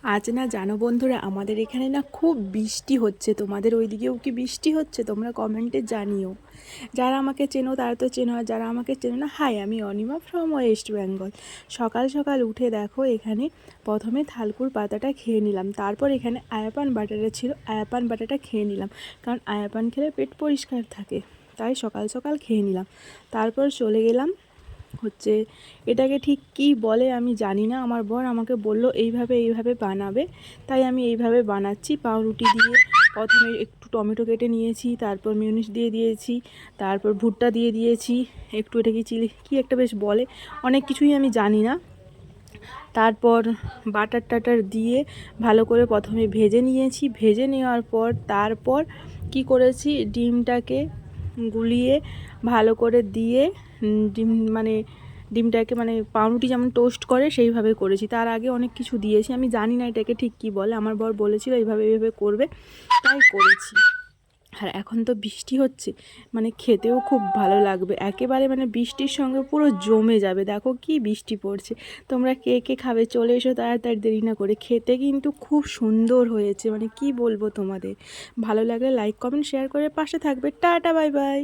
আজ না জানো বন্ধুরা, আমাদের এখানে না খুব বৃষ্টি হচ্ছে। তোমাদের ওইদিকেও কি বৃষ্টি হচ্ছে? তোমরা কমেন্টে জানিও। যারা আমাকে চেনো তারা তো চেনো, আর যারা আমাকে চেনো না, হাই, আমি অনিমা ফ্রম ওয়েস্ট বেঙ্গল। সকাল সকাল উঠে দেখো, এখানে প্রথমে থালকুর পাতাটা খেয়ে নিলাম, তারপর এখানে আয়াপান বাটাটা ছিল, আয়াপান বাটাটা খেয়ে নিলাম, কারণ আয়াপান খেলে পেট পরিষ্কার থাকে, তাই সকাল সকাল খেয়ে নিলাম। তারপর চলে গেলাম হচ্ছে, এটাকে ঠিক কী বলে আমি জানি না। আমার বর আমাকে বলল এইভাবে এইভাবে বানাবে, তাই আমি এইভাবে বানাচ্ছি। পাউরুটি দিয়ে প্রথমে একটু টমেটো কেটে নিয়েছি, তারপর মিউনিস দিয়ে দিয়েছি, তারপর ভুট্টা দিয়ে দিয়েছি, একটু এটাকে চিলি কী একটা বেশ বলে, অনেক কিছুই আমি জানি না। তারপর বাটার টাটার দিয়ে ভালো করে প্রথমে ভেজে নিয়েছি। ভেজে নেওয়ার পর তারপর কি করেছি, ডিমটাকে গুলিয়ে ভালো করে দিয়ে ডিম মানে ডিমটাকে মানে পাউরুটি যেমন টোস্ট করে সেইভাবে করেছি। তার আগে অনেক কিছু দিয়েছি, আমি জানি না এটাকে ঠিক কী বলে। আমার বর বলেছিল এইভাবে এইভাবে করবে, তাই করেছি। আর এখন তো বৃষ্টি হচ্ছে, মানে খেতেও খুব ভালো লাগবে একেবারে, মানে বৃষ্টির সঙ্গে পুরো জমে যাবে। দেখো কি বৃষ্টি পড়ছে। তোমরা কে কে খাবে চলে এসো তাড়াতাড়ি, দেরি না করে। খেতে কিন্তু খুব সুন্দর হয়েছে, মানে কি বলবো তোমাদের। ভালো লাগলে লাইক কমেন্ট শেয়ার করে পাশে থাকবে। Tata, bye bye.